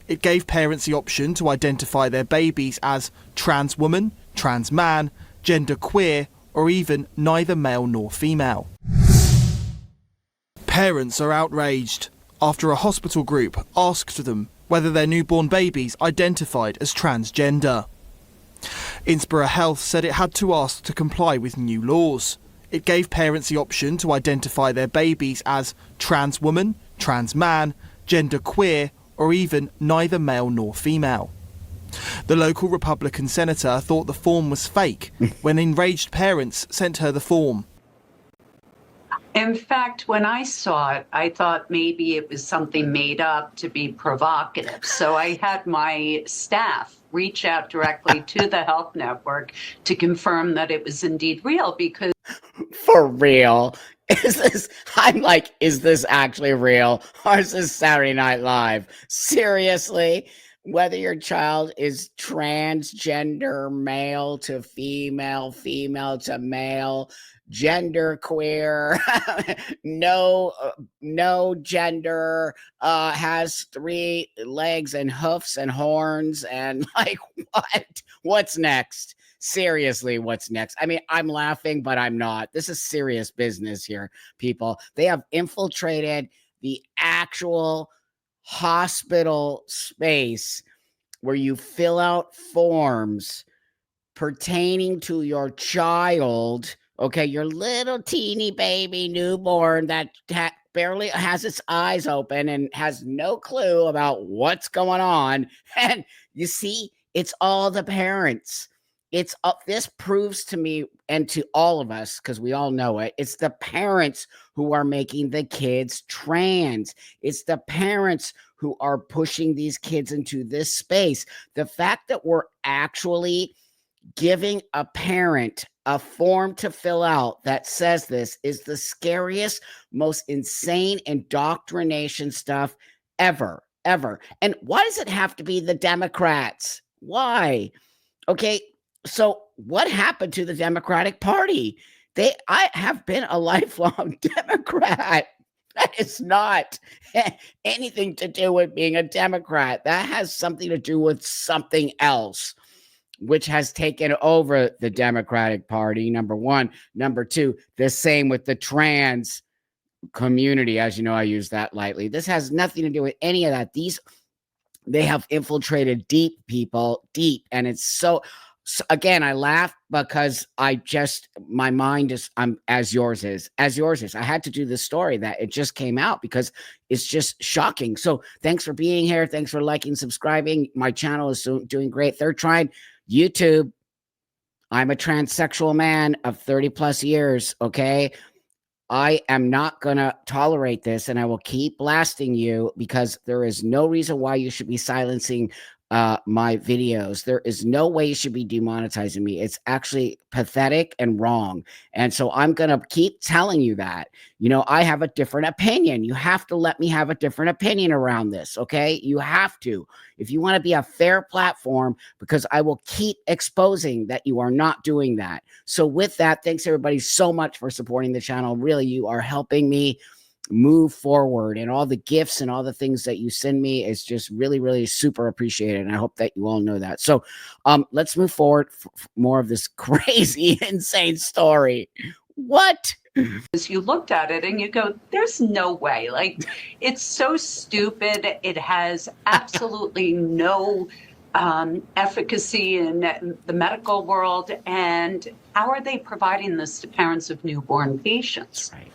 It gave parents the option to identify their babies as trans woman, trans man, gender queer, or even neither male nor female. Parents are outraged after a hospital group asked them whether their newborn babies identified as transgender. Inspira Health said it had to ask to comply with new laws. It gave parents the option to identify their babies as trans woman, trans man, gender queer, or even neither male nor female. The local Republican senator thought the form was fake when enraged parents sent her the form. In fact, when I saw it, I thought maybe it was something made up to be provocative. So I had my staff reach out directly to the health network to confirm that it was indeed real because... For real? I'm like, is this actually real? Or is this Saturday Night Live? Seriously? Whether your child is transgender, male to female, female to male, gender queer, no gender, has 3 legs and hoofs and horns, and like, what's next? Seriously, what's next? I mean, I'm laughing, but I'm not. This is serious business here, people. They have infiltrated the actual hospital space where you fill out forms pertaining to your child, okay, your little teeny baby newborn that barely has its eyes open and has no clue about what's going on. And you see, it's all the parents. This proves to me and to all of us, because we all know it, it's the parents who are making the kids trans. It's the parents who are pushing these kids into this space. The fact that we're actually giving a parent a form to fill out that says this is the scariest, most insane indoctrination stuff ever. And why does it have to be the Democrats? Why? Okay. So what happened to the Democratic Party? I have been a lifelong Democrat. That is not anything to do with being a Democrat. That has something to do with something else, which has taken over the Democratic Party, number one. Number two, the same with the trans community. As you know, I use that lightly. This has nothing to do with any of that. They have infiltrated deep, people, deep. And it's so again, I laugh because my mind is, as yours is. I had to do this story that it just came out because it's just shocking. So thanks for being here. Thanks for liking, subscribing. My channel is doing great. They're trying YouTube. I'm a transsexual man of 30 plus years. Okay. I am not going to tolerate this, and I will keep blasting you because there is no reason why you should be silencing my videos. There is no way you should be demonetizing me. It's actually pathetic and wrong. And so I'm going to keep telling you that, I have a different opinion. You have to let me have a different opinion around this. Okay. You have to, if you want to be a fair platform, because I will keep exposing that you are not doing that. So with that, thanks everybody so much for supporting the channel. Really, you are helping me move forward, and all the gifts and all the things that you send me is just really, really super appreciated. And I hope that you all know that. So let's move forward for more of this crazy, insane story. What? As you looked at it and you go, there's no way. Like, it's so stupid. It has absolutely no efficacy in the medical world. And how are they providing this to parents of newborn patients? Right.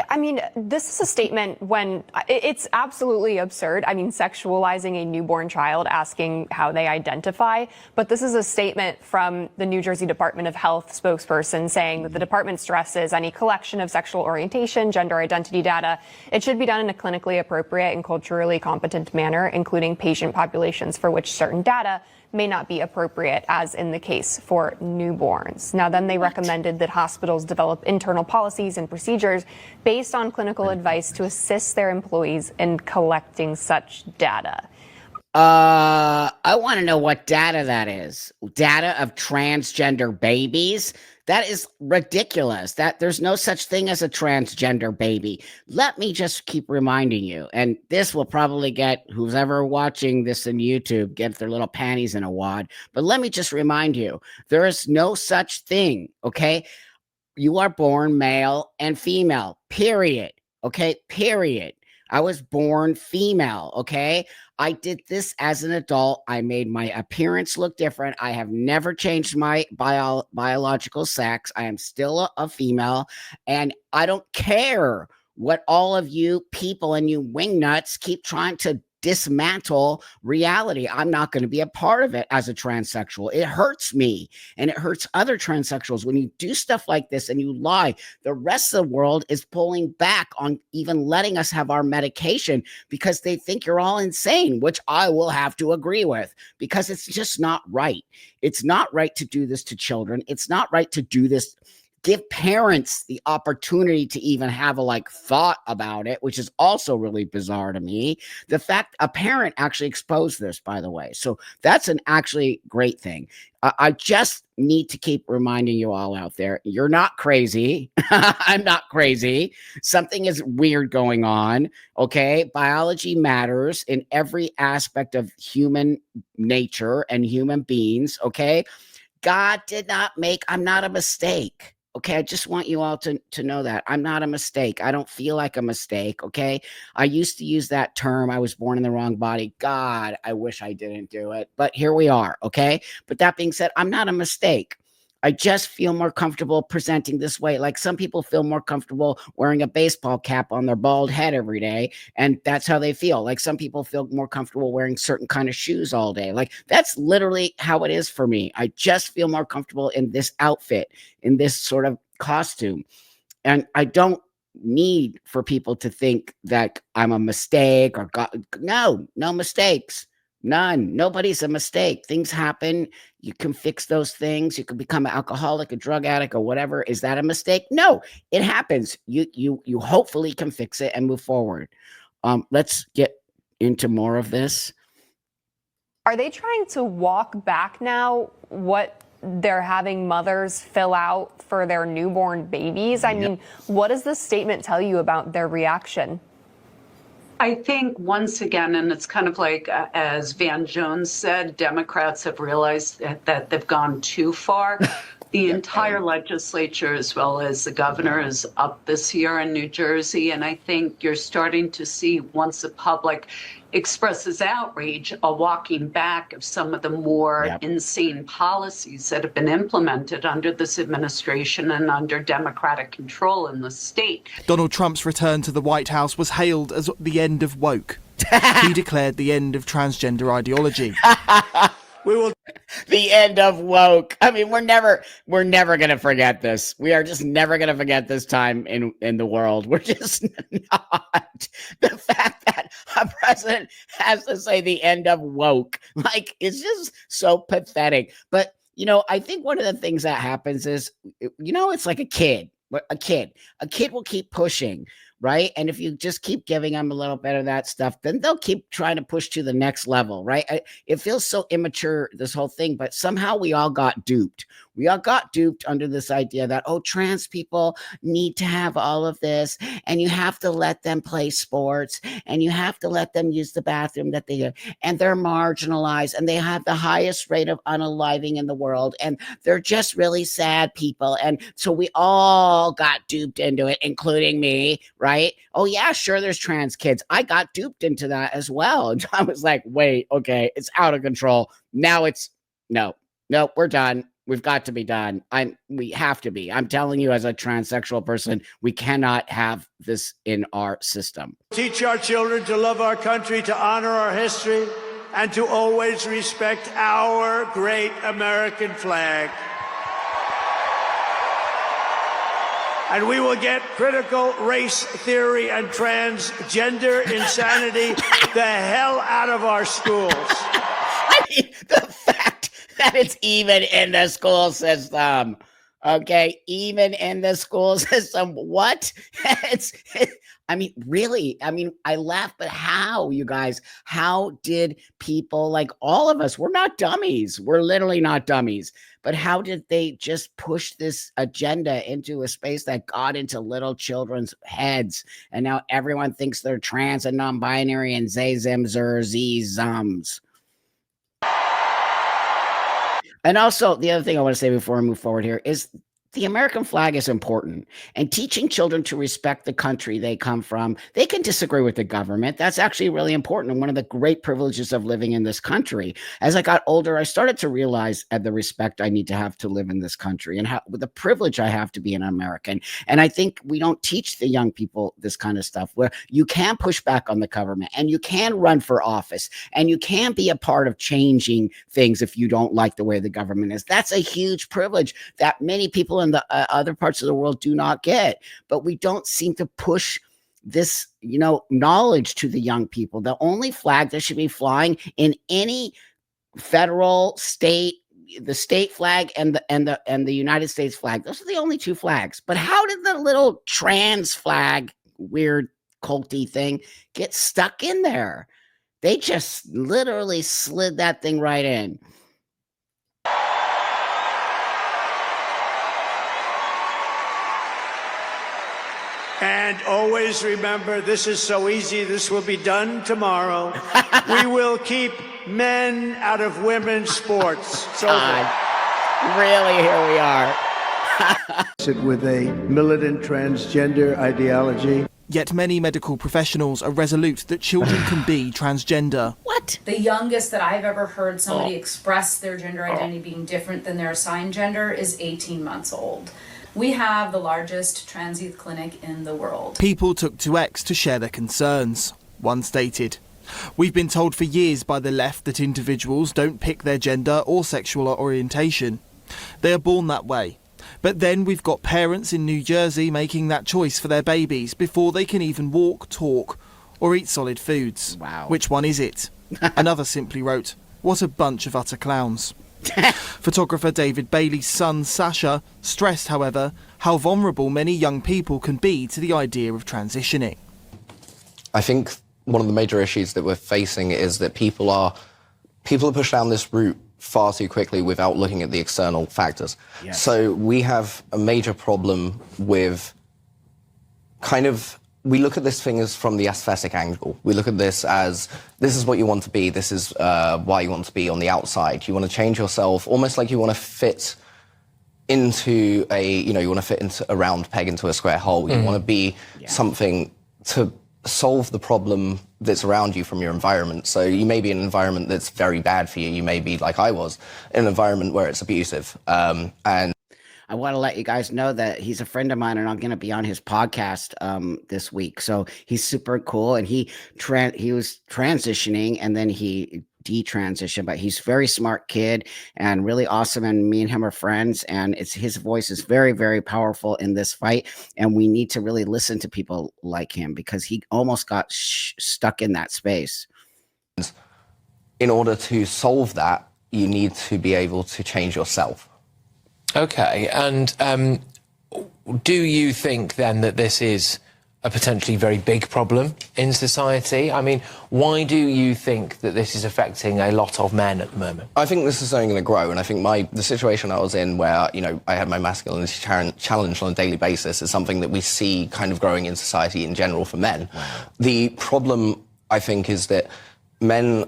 I mean, this is a statement when it's absolutely absurd. I mean, sexualizing a newborn child, asking how they identify. But this is a statement from the New Jersey Department of Health spokesperson saying that the department stresses any collection of sexual orientation, gender identity data. It should be done in a clinically appropriate and culturally competent manner, including patient populations for which certain data may not be appropriate, as in the case for newborns. Now, then they recommended that hospitals develop internal policies and procedures based on clinical advice to assist their employees in collecting such data. I want to know what data that is. Data of transgender babies? That is ridiculous. That there's no such thing as a transgender baby. Let me just keep reminding you, and this will probably get who's ever watching this in YouTube get their little panties in a wad. But let me just remind you, there is no such thing, okay? You are born male and female, period. Okay, period. I was born female. Okay, I did this as an adult. I made my appearance look different. I have never changed my biological sex. I am still a female, and I don't care what all of you people and you wingnuts keep trying to dismantle reality. I'm not going to be a part of it as a transsexual. It hurts me and it hurts other transsexuals when you do stuff like this and you lie. The rest of the world is pulling back on even letting us have our medication because they think you're all insane, which I will have to agree with, because it's just not right. It's not right to do this to children. It's not right to do this. Give parents the opportunity to even have a thought about it, which is also really bizarre to me. The fact a parent actually exposed this, by the way. So that's an actually great thing. I just need to keep reminding you all out there, you're not crazy. I'm not crazy. Something is weird going on. Okay. Biology matters in every aspect of human nature and human beings. Okay. God did not make, I'm not a mistake. Okay, I just want you all to know that. I'm not a mistake. I don't feel like a mistake, okay? I used to use that term, I was born in the wrong body. God, I wish I didn't do it. But here we are, okay? But that being said, I'm not a mistake. I just feel more comfortable presenting this way. Like some people feel more comfortable wearing a baseball cap on their bald head every day, and that's how they feel. Like some people feel more comfortable wearing certain kind of shoes all day. Like that's literally how it is for me. I just feel more comfortable in this outfit, in this sort of costume. And I don't need for people to think that I'm a mistake or God. No mistakes. None. Nobody's a mistake. Things happen. You can fix those things. You can become an alcoholic, a drug addict, or whatever. Is that a mistake? No, it happens. You hopefully can fix it and move forward. Let's get into more of this. Are they trying to walk back now what they're having mothers fill out for their newborn babies? I mean, what does this statement tell you about their reaction? I think once again, and it's kind of like, as Van Jones said, Democrats have realized that they've gone too far. The entire legislature, as well as the governor, is up this year in New Jersey. And I think you're starting to see, once the public expresses outrage, a walking back of some of the more insane policies that have been implemented under this administration and under Democratic control in the state. Donald Trump's return to the White House was hailed as the end of woke. He declared the end of transgender ideology. The end of woke. I mean, we're never going to forget this. We are just never going to forget this time in the world. We're just not. The fact that a president has to say the end of woke, it's just so pathetic. But, I think one of the things that happens is, it's like a kid. A kid will keep pushing, right? And if you just keep giving them a little bit of that stuff, then they'll keep trying to push to the next level, right? It feels so immature, this whole thing, but somehow we all got duped. We all got duped under this idea that, trans people need to have all of this, and you have to let them play sports, and you have to let them use the bathroom that they do, and they're marginalized, and they have the highest rate of unaliving in the world, and they're just really sad people. And so we all got duped into it, including me, right? Oh yeah, sure, there's trans kids. I got duped into that as well. And I was like, wait, okay, it's out of control. Now it's no, we're done. We've got to be done. We have to be. I'm telling you, as a transsexual person, we cannot have this in our system. Teach our children to love our country, to honor our history, and to always respect our great American flag. And we will get critical race theory and transgender insanity the hell out of our schools. I mean, the fact that it's even in the school system. Okay, even in the school system. What? I mean, really? I mean, I laugh, but how, you guys? How did people like all of us? We're not dummies. We're literally not dummies. But how did they just push this agenda into a space that got into little children's heads? And now everyone thinks they're trans and non-binary and zay, zim, zer, z, zums. And also, the other thing I want to say before I move forward here is the American flag is important, and teaching children to respect the country they come from. They can disagree with the government. That's actually really important. And one of the great privileges of living in this country. As I got older, I started to realize the respect I need to have to live in this country and how the privilege I have to be an American. And I think we don't teach the young people this kind of stuff, where you can push back on the government and you can run for office and you can be a part of changing things if you don't like the way the government is. That's a huge privilege that many people in the other parts of the world do not get, but we don't seem to push this, knowledge to the young people. The only flag that should be flying in any federal, state, the state flag and the United States flag. Those are the only two flags. But how did the little trans flag, weird culty thing, get stuck in there? They just literally slid that thing right in. And always remember, this is so easy, this will be done tomorrow. We will keep men out of women's sports. So really, here we are. Sit with a militant transgender ideology. Yet many medical professionals are resolute that children can be transgender. What? The youngest that I've ever heard somebody express their gender identity being different than their assigned gender is 18 months old. We have the largest trans youth clinic in the world. People took to X to share their concerns. One stated, "We've been told for years by the left that individuals don't pick their gender or sexual orientation. They are born that way. But then we've got parents in New Jersey making that choice for their babies before they can even walk, talk, or eat solid foods. Wow. Which one is it?" Another simply wrote, "What a bunch of utter clowns." Photographer David Bailey's son, Sasha, stressed, however, how vulnerable many young people can be to the idea of transitioning. I think one of the major issues that we're facing is that people are pushed down this route far too quickly without looking at the external factors. Yes. So we have a major problem with we look at this thing as from the aesthetic angle. We look at this as, this is what you want to be, this is why you want to be on the outside. You want to change yourself, almost like you want to fit into a round peg into a square hole. You want to be something to solve the problem that's around you from your environment. So you may be in an environment that's very bad for you. You may be, like I was, in an environment where it's abusive. And I want to let you guys know that he's a friend of mine, and I'm going to be on his podcast this week. So he's super cool, and he was transitioning, and then he detransitioned. But he's a very smart kid and really awesome. And me and him are friends, and his voice is very, very powerful in this fight. And we need to really listen to people like him because he almost got stuck in that space. in order to solve that, you need to be able to change yourself. Okay, and do you think then that this is a potentially very big problem in society? I mean, why do you think that this is affecting a lot of men at the moment? I think this is only going to grow, and I think the situation I was in where, I had my masculinity challenged on a daily basis is something that we see kind of growing in society in general for men. Wow. The problem, I think, is that men,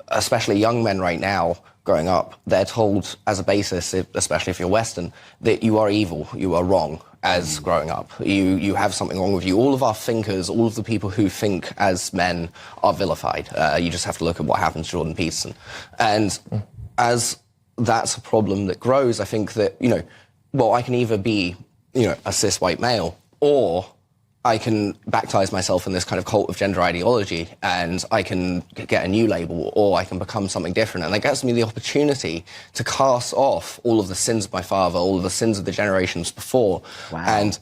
especially young men right now, growing up, they're told as a basis, especially if you're Western, that you are evil, you are wrong as growing up. You have something wrong with you. All of our thinkers, all of the people who think as men are vilified. You just have to look at what happened to Jordan Peterson. And as that's a problem that grows, I think that, I can either be, a cis white male, or I can baptize myself in this kind of cult of gender ideology, and I can get a new label, or I can become something different. And that gives me the opportunity to cast off all of the sins of my father, all of the sins of the generations before, and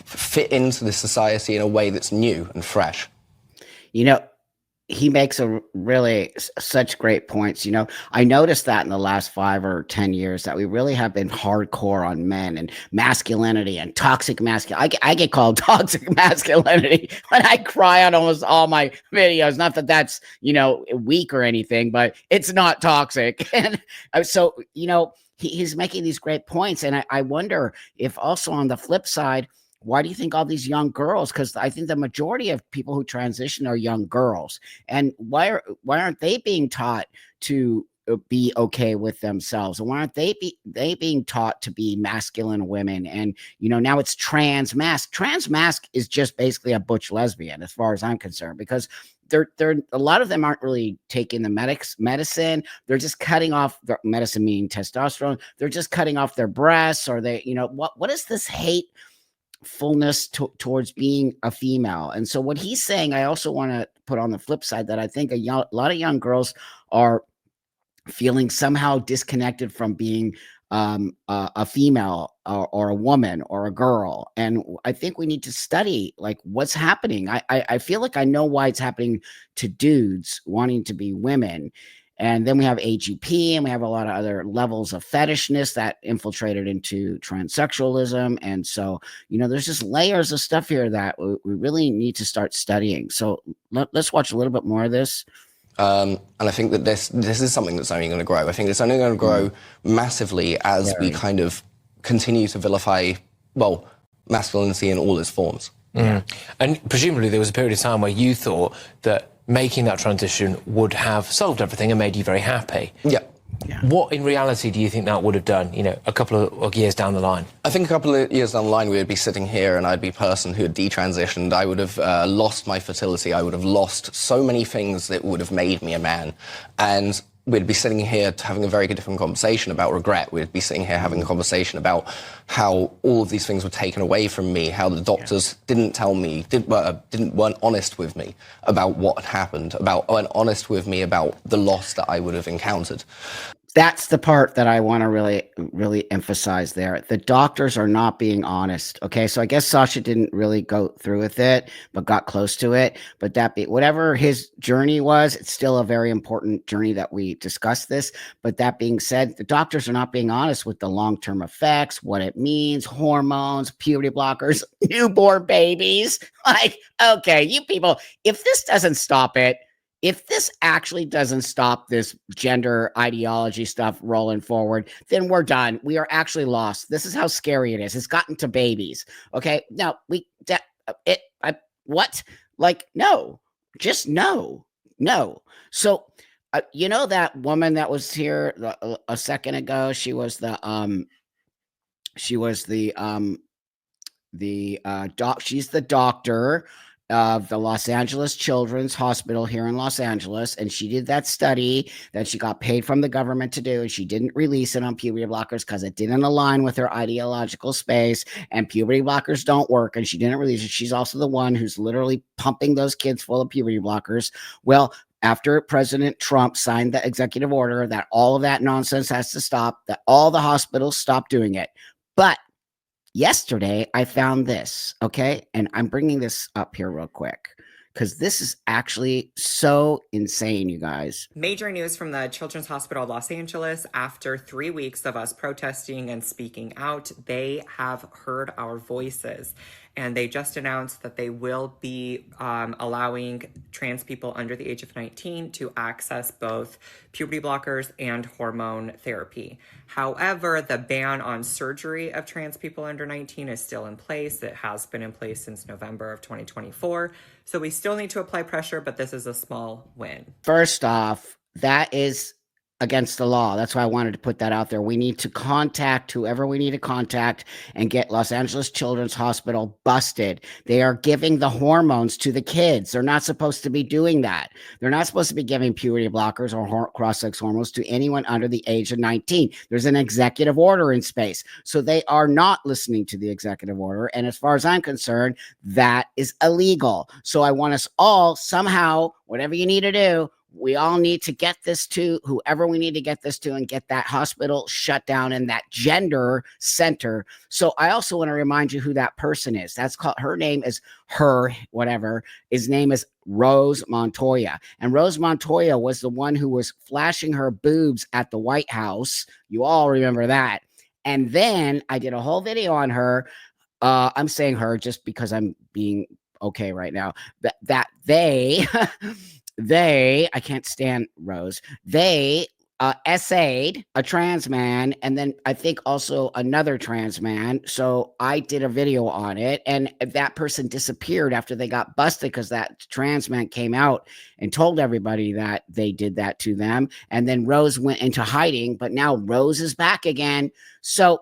fit into this society in a way that's new and fresh. he makes a really such great points. You know, I noticed that in the last 5 or 10 years that we really have been hardcore on men and masculinity and toxic masculinity. I get called toxic masculinity when I cry on almost all my videos. Not that that's, you know, weak or anything, but it's not toxic. And so, you know, he's making these great points. And I wonder if also on the flip side, why do you think all these young girls? Because I think the majority of people who transition are young girls. And why aren't they being taught to be okay with themselves? And why aren't they being taught to be masculine women? And you know, now it's trans mask. Trans mask is just basically a butch lesbian, as far as I'm concerned, because they're a lot of them aren't really taking the medicine. They're just cutting off their medicine, meaning testosterone. They're just cutting off their breasts, or they, you know, what is this hate? Fullness towards being a female. And so what he's saying, I also want to put on the flip side that I think a lot of young girls are feeling somehow disconnected from being a female or a woman or a girl. And I think we need to study like what's happening. I feel like I know why it's happening to dudes wanting to be women. And then we have AGP, and we have a lot of other levels of fetishness that infiltrated into transsexualism. And so, you know, there's just layers of stuff here that we really need to start studying. So let's watch a little bit more of this. And I think that this is something that's only going to grow. I think it's only going to grow massively as we kind of continue to vilify, well, masculinity in all its forms. And presumably there was a period of time where you thought that making that transition would have solved everything and made you very happy. Yeah. What in reality do you think that would have done, you know, a couple of years down the line? I think a couple of years down the line we would be sitting here and I'd be a person who had detransitioned. I would have lost my fertility. I would have lost so many things that would have made me a man. And we'd be sitting here having a very different conversation about regret. We'd be sitting here having a conversation about how all of these things were taken away from me, how the doctors didn't tell me, weren't honest with me about what had happened, weren't honest with me about the loss that I would have encountered. That's the part that I want to really emphasize there. The doctors are not being honest. Okay. So I guess Sasha didn't really go through with it, but got close to it. But whatever his journey was, it's still a very important journey that we discussed this. But that being said, the doctors are not being honest with the long-term effects, what it means, hormones, puberty blockers, newborn babies. Like, okay, you people, if this doesn't stop it, if this actually doesn't stop this gender ideology stuff rolling forward, then we're done. We are actually lost. This is how scary it is. It's gotten to babies. Okay. Now what? Like, no, just no. So, you know, that woman that was here a second ago, she's the doctor of the Los Angeles Children's Hospital here in Los Angeles, and she did that study that she got paid from the government to do, and she didn't release it on puberty blockers because it didn't align with her ideological space, and puberty blockers don't work, and she didn't release it. She's also the one who's literally pumping those kids full of puberty blockers. Well, after President Trump signed the executive order that all of that nonsense has to stop, that all the hospitals stop doing it. But yesterday, I found this, okay? And I'm bringing this up here real quick because this is actually so insane, you guys. Major news from the Children's Hospital of Los Angeles. After 3 weeks of us protesting and speaking out, they have heard our voices. And they just announced that they will be allowing trans people under the age of 19 to access both puberty blockers and hormone therapy. However, the ban on surgery of trans people under 19 is still in place. It has been in place since November of 2024. So we still need to apply pressure, but this is a small win. First off, that is against the law. That's why I wanted to put that out there. We need to contact whoever we need to contact and get Los Angeles Children's Hospital busted. They are giving the hormones to the kids. They're not supposed to be doing that. They're not supposed to be giving puberty blockers or cross-sex hormones to anyone under the age of 19. There's an executive order in space. So they are not listening to the executive order. And as far as I'm concerned, that is illegal. So I want us all somehow, whatever you need to do, We all need to get this to whoever we need to get this to and get that hospital shut down and that gender center. So I also want to remind you who that person is. That's called, her name is his name is Rose Montoya. And Rose Montoya was the one who was flashing her boobs at the White House. You all remember that. And then I did a whole video on her. I'm saying her just because I'm being okay right now. That they I can't stand Rose. They essayed a trans man and then I think also another trans man. So I did a video on it, and that person disappeared after they got busted because that trans man came out and told everybody that they did that to them. And then Rose went into hiding, but now Rose is back again. So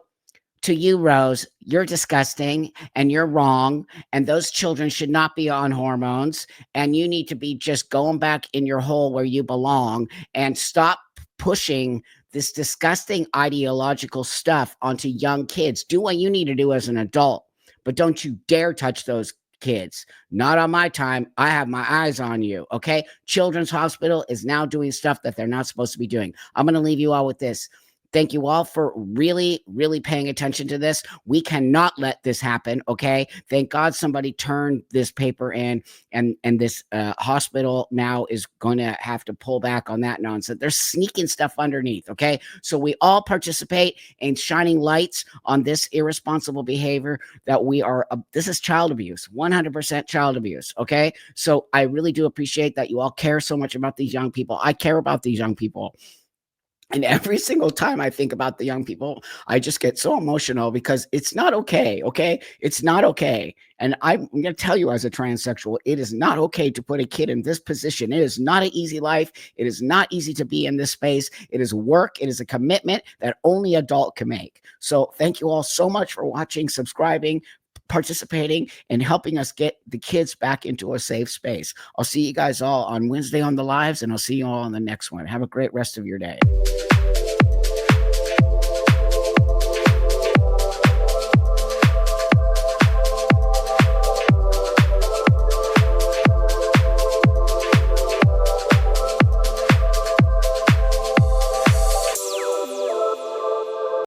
to you, Rose, you're disgusting and you're wrong. And those children should not be on hormones. And you need to be just going back in your hole where you belong and stop pushing this disgusting ideological stuff onto young kids. Do what you need to do as an adult, but don't you dare touch those kids. Not on my time. I have my eyes on you. Okay. Children's Hospital is now doing stuff that they're not supposed to be doing. I'm going to leave you all with this. Thank you all for really, really paying attention to this. We cannot let this happen, okay? Thank God somebody turned this paper in, and this hospital now is going to have to pull back on that nonsense. They're sneaking stuff underneath, okay? So we all participate in shining lights on this irresponsible behavior that we are, this is child abuse, 100% child abuse, okay? So I really do appreciate that you all care so much about these young people. I care about these young people. And every single time I think about the young people, I just get so emotional because it's not okay. Okay. It's not okay. And I'm going to tell you, as a transsexual, it is not okay to put a kid in this position. It is not an easy life. It is not easy to be in this space. It is work. It is a commitment that only adult can make. So thank you all so much for watching, subscribing, participating, and helping us get the kids back into a safe space. I'll see you guys all on Wednesday on the lives, and I'll see you all on the next one. Have a great rest of your day.